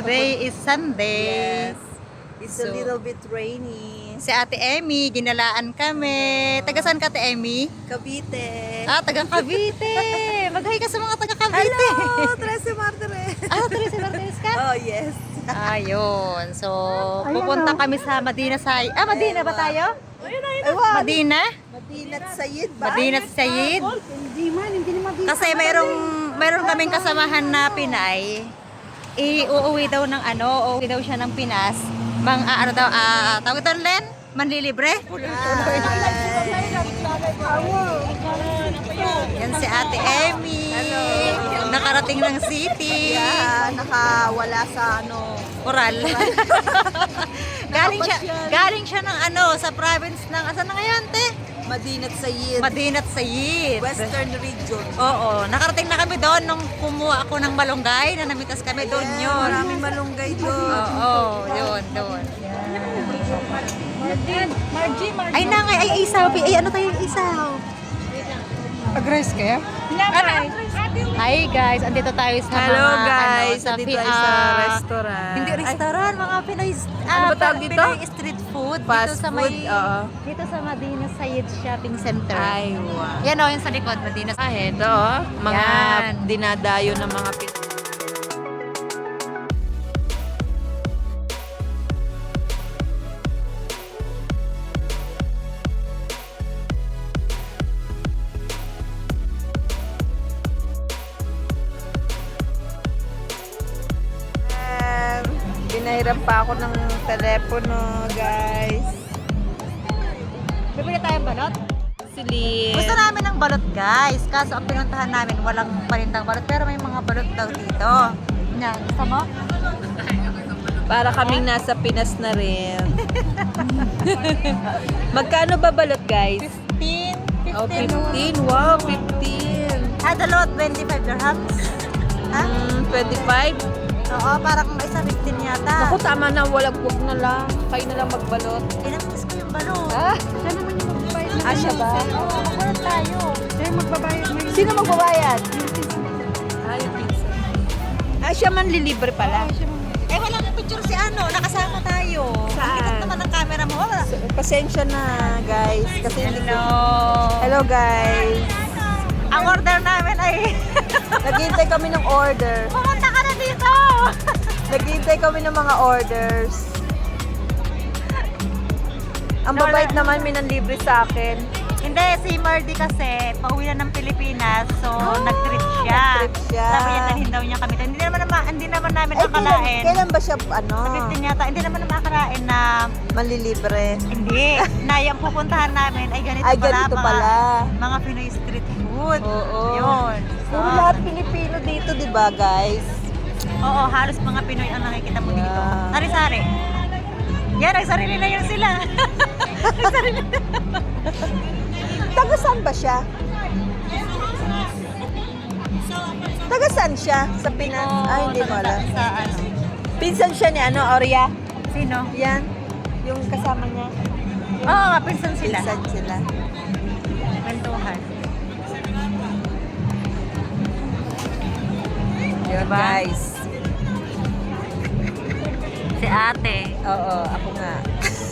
today is Sunday. Yes. It's a little bit rainy. Si Ate Emmy, ginalaan kami. Taga saan ka, Ate Emmy? Cavite. Taga Cavite. Mag-hi ka sa mga taga Cavite. Hello, Trece Martires. Teresa Martinez ka? Oh, yes. Ayun. So, pupunta kami sa Madina Sayid. Madina ba tayo? Ayun. Madina? Madinat Sayid ba? Madina Sayid. Hindi man, hindi na Madinat. Kasi mayroong kaming kasamahan na Pinay. Uuwi daw ng uuwi daw siya ng Pinas. Tawag ito Len? Manlilibre? Yan si Ate Emmy. Nakarating ng city. Yeah, nakawala sa Oral. galing siya ng sa province ng asan na ngayon, te? Madinat Sayid. Madinat Sayid. Western region. Oo, nakarating na kami doon nung kumuha ako ng malunggay na namitas kami doon yun. Maraming malunggay doon. Oo, doon. Margie. Ay nangay, ay isaw. Ay ano tayo yung isaw? Pag-rice kaya? Hi guys, andito tayo sa Hello mga guys, sa andito tayo sa PR. restaurant. Hindi restaurant, mga Pinoy Ano ba tawag dito? Pinoy street food Fast dito sa food, oo. dito sa Madina Sayid Shopping Center. Ay, wow. Yan yung sa likod, Madina Sayid. Ito, mga Yan. dinadayo ng mga Pinahiram pa ako ng telepono, guys. Bibili tayong balot? Silip. Gusto namin ng balot guys, kaso ang pinuntahan namin walang palintang balot pero may mga balot daw dito. Yan, gusto mo? Para kaming nasa Pinas na rin. Magkano ba balot, guys? 15. Oh, 15. Wow, 15. Dalot, 25 dirhams. Ha? 25? Oo, parang isa 15 yata. Ako, tama na. Walang wag na lang. Kayo na lang magbalot. Inamiss ko yung balot. Siya naman yung magbabayad. Siya ba? Oo, magbalot tayo. Sino magbabayad? Yung pizza. Siya man lilibre pala. Walang picture si nakasama tayo. Saan? Ang kitat naman ng camera mo. Wala. Pasensya na, guys. Kasi Hello. Hello, guys. Ang order namin ay Naghihintay kami ng order. pumunta ka na dito. Naghihintay kami ng mga orders. Ang babait naman, may nanlibre sa akin. Hindi, si Mardy kasi pauwi na ng Pilipinas. So, nag-trip siya. nag-trip siya. Sabi niya, dalhin daw niya kami. Hindi naman namin akalain. Kailan ba siya, Sa 15 yata, hindi naman naman akalain na manlilibre? hindi. Na yung pupuntahan namin ay ganito, Ay, ganito pala. Mga Pinoy street food. Oo. Yun. Puro lahat Pilipino dito, di ba, guys? Oo, halos mga Pinoy ang nakikita mo dito. Yeah. Sari-sari. Yan, nagsarili na yun sila. Taga saan ba siya? Taga saan siya? Sa Pinas? Hindi mo alam. Sa Pinsan siya ni Oria? Sino? Yan. Yung kasama niya. Oo, pinsan sila. Pinsan sila. Kwentuhan. Yun, Diba? guys. Si ate. Oo, ako nga.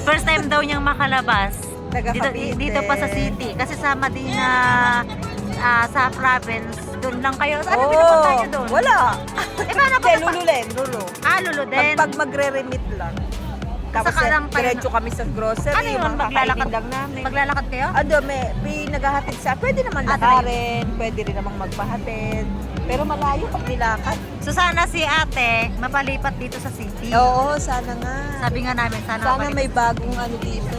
First time daw niyang makalabas. Taga Dito, Cavite. dito pa sa city. Kasi sa Madina, sa province, doon lang kayo. Ano Oo, pinupunta niyo doon? Wala. Paano Hindi, ba? Lulu. Lulu din. Pag magre-remit lang. Tapos Saka lang pa diretso kami sa grocery. Ano yun? mga Maglalakad kakainin lang namin. Maglalakad kayo? May naghahatid sa, pwede naman Ah, lakarin, pwede rin namang magpahatid. Pero malayo pag nilakad. So sana si ate mapalipat dito sa city. Oo, sana nga. Sabi nga namin, sana Sana mapalipat. may bagong dito.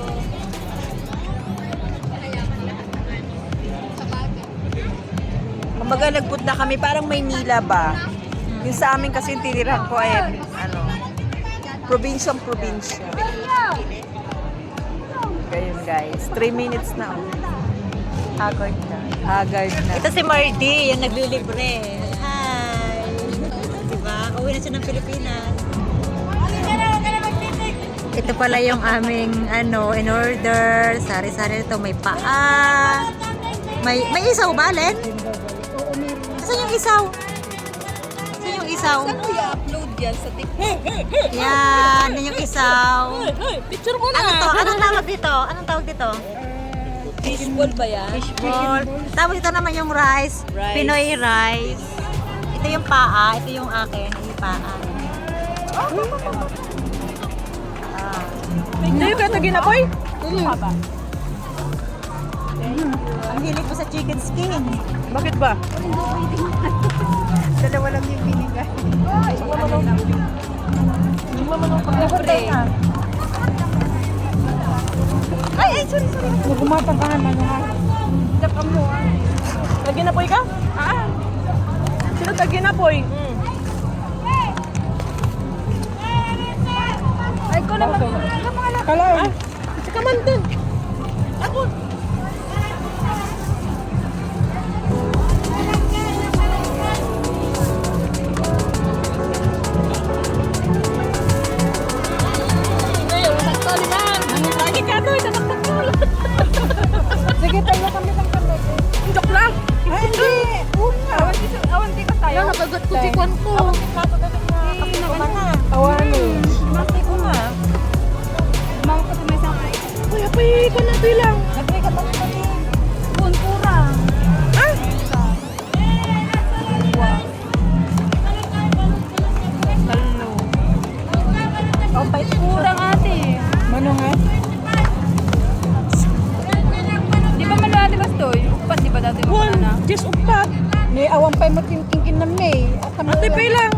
Kumbaga nagpunta kami, parang Maynila ba? Yung sa amin kasi yung tinirahan ko ay, probinsyang probinsya. Ganyan guys, 3 minutes na. Haggard na. Haggard na. Ito si Mardy, yung naglilibre. Hi! Diba? Uwi na siya ng Pilipinas. Ito pala yung aming in order. Sari-sari nito. May paa. May isaw ba, Len? Saan yung isaw? Saan yung isaw? Saan ko i-upload yan sa TikTok. Yan, yan yung isaw. Picture mo Ano to? Anong tawag dito? Anong tawag dito? Fishball ba yan? Fishball. Tapos ito naman yung rice. Rice. Pinoy rice. Ito yung paa. Ito yung akin. Yung paa. Hindi yung kaya ginapoy? Ang hilig ko sa chicken skin. Bakit ba? Dalawa lang yung binigay. Libre. Ay, sorry. Nagumapagahan na nga. Daka mo ah. Taginapoy ka? Sino taginapoy? Ay, ko naman. Kalaw. Saka man din. Ako. Lagi ka doon, sige, tayo kami ng kamay. Joke lang. Ay, hindi. Awan di ka tayo. Nakagat ko si Kwan ko. Awan eh. Mati ko nga. Mga ko may isang kain. Uy, apay ko na ito lang. Nagpay ka ba kami? Kung kurang. Ah? Talo. Oh, pay kurang ate. Mano nga? Di ba man dati bastoy? Upat di ba dati mo na? Just upat. May awang pay mo tingkin na may. Ate pay lang.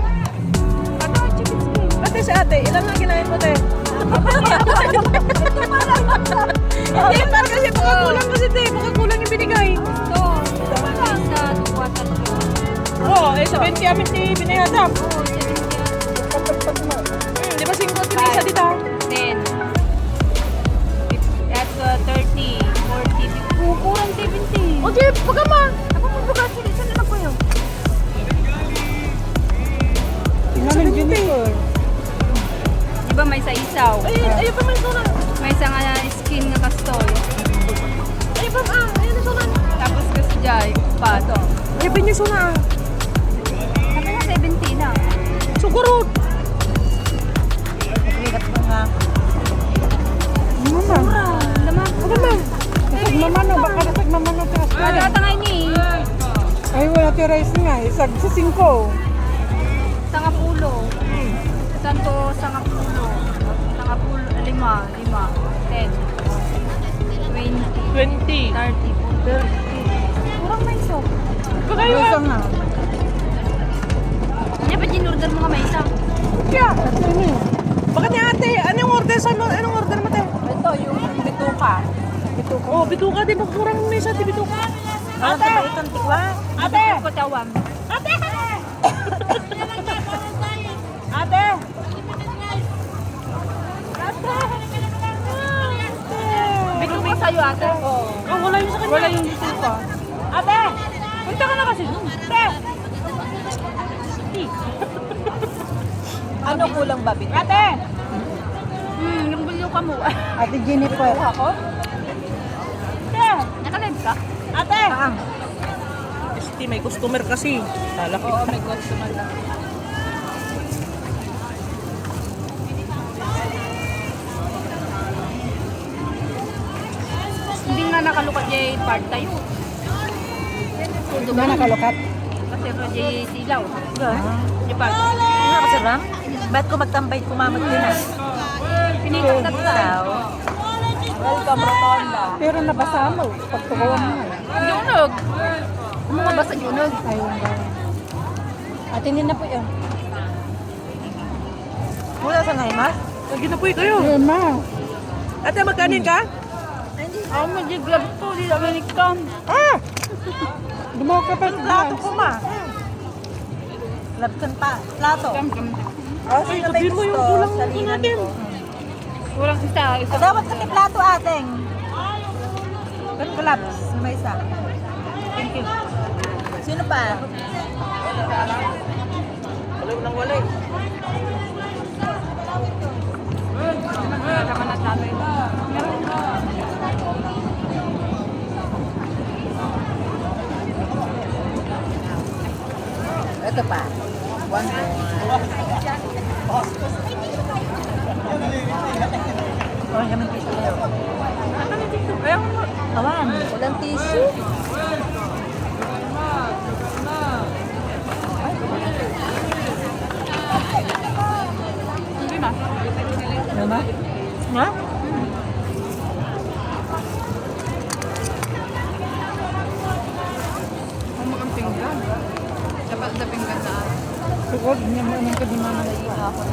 Ate si ate, ilan ang kinain mo te? Hindi, para kasi makakulang kasi te. Makakulang yung binigay. Ito. Isa, tuwa, tatlo. Oo, eh 70 amin ti binayadam. Oo, 70. Di ba 5 pinisa dito? 10. That's 30, 40, kurang 70. Okay, pagkama. Ako magbukas, saan na po yun? Tingnan ng Jennifer. Di ba may isa-isaw? Ay, pa may sunan. May isa nga skin nga kastoy. Ay, pa, ayun na sunan. Tapos kasi dyan, pato. Ay, pa niya sunan. Sabi nga 70 na. Sugurod. Nagbigat mo nga. Mama. Mama. Nasag mamano, baka nasag mamano ka. Ada tangay ni. Ay, wala ti rice nga. Isag sa 5. Sanga pulo. Santo sanga pulo. Sanga pulo 5, 10, 20, 20. 30. Kurang may iso. Pagayo nga. Kanya pa order mo nga may isa. Kaya. Bakit niya ate? Anong order sa mo? Anong order mo te? Ito yung bituka. Bituka. Oh, bituka din. Kurang may isa ti bituka. Ate! Itong tikwa. Ate! Ko tawam. Ate! Ate! Bituka sa'yo ate. Oh, wala yung sa kanya. Wala yung bituka. Ate! Punta ka na kasi. Ate! Ano kulang ba, Bit? Ate! Yung bituka mo. Ate Jennifer. Ako? Ate! Nakalive ka? Ate! Esti, may customer kasi. Talaki. Oo, may customer lang. Hindi nga nakalukat yung part-time. Ba nakalukat? Kasi yung silaw. Yung part. Ano ako sarang? Ba't ko magtambay kumamag din ah? Pinikap na Isaw. Welcome, Rotonda. Pero nabasa mo. Pagtukawan mo. Junog. Ano nga ba sa junog? Ayun ba? Atinin na po yun. Mula sa naimas? Lagi na po kayo. Ma. Ate, magkanin ka? Ako mag-grab to. Di na manikam. Ah! Dumaw ka pa sa Plato ko ma. Labsan pa. Plato. Oh, sino may gusto? Yung kulang natin. Kurang isa. Isa. Dapat kasi plato ateng. Pero collapse. May isa. Thank you. Sino pa? Wala nang wala eh. Saka na tatay. Ito pa. Oh, naman tissue kayo. Ayaw mo. Awan, walang tissue. Hindi ma. Ano? Ha? Kung makang pinggan. Dapat sa pinggan na. Sigod, hindi mo naman ko di mama na ihapon.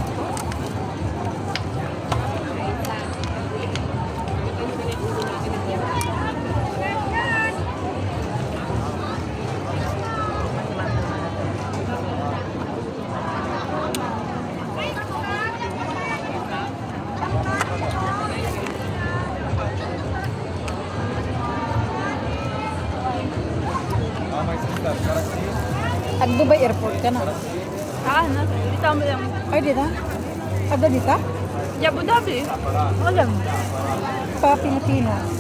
At Dubai Airport ka na. Na. Dito mo lang. Ay, dito? Ada dito? Abu Dhabi. Alam. Pa Pilipinas.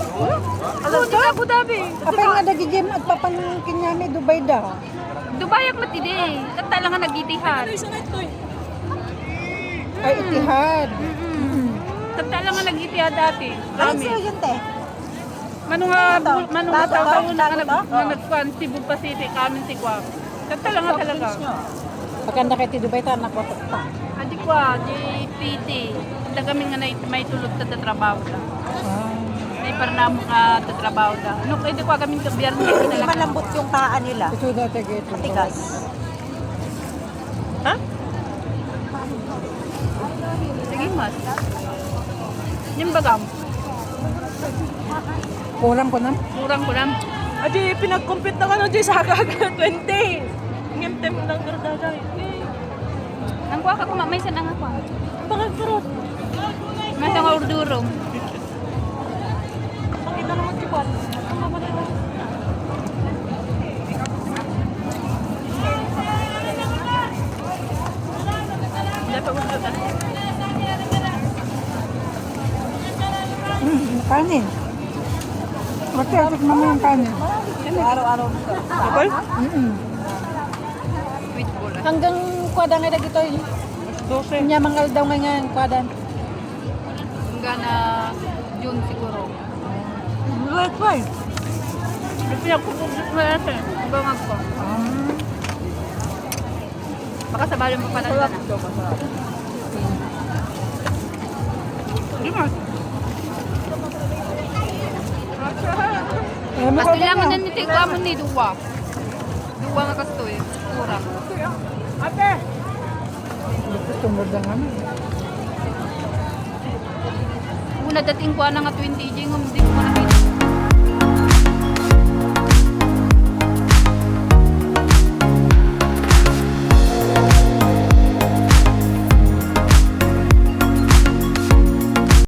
Ako, di Abu Dhabi. Apa yang ada di gym at papangkin niya Dubai daw. Dubai ang matindi. Kata lang nga nag-itihan. Ay, Itihad. Kata lang nga nag-itihan dati. Rami. yun, te? Manunga Tato, tao na tato, nagkuhan Cebu Pacific kami si Kwam. Kata lang nga talaga. Pagkanda kay ti Dubai, tanak ko ta. Adi kwa, di PT. Ita kami nga may tulog sa trabaho ta. May parnamo nga sa trabaho ta. Ano kaya di kwa kami sa biyernes talaga. Malambot yung paa nila. Ito dati gito. Matigas. Ha? Sige mas. Yung bagam. Kulang ko na. Kurang. Adi, pinag-compute na ka na dyan sa kagad 20. Ngimtem ng gardada. Ang kwa ka kuma, may sanang ako. Bakit karot? May sanang urdurong. Pakita naman si Juan. Dapat urdo ka. Kanin. Bakit atik mama yung kanin? Araw-araw nito. Apple? Sweet bola. Hanggang kwada nga na gito. 12. Nya mangal daw nga kwada. Hanggang na June siguro. Right, right. Pinagpupugit mo natin. Bangag ko. Baka sa balang mo pala na. Di mas. Mas kailangan na nitigwa mo ni Duwa. Duwa nga kastoy. Kurang. Ate! Tumod lang naman. Una dating ko na nga 20 jing, hindi ko na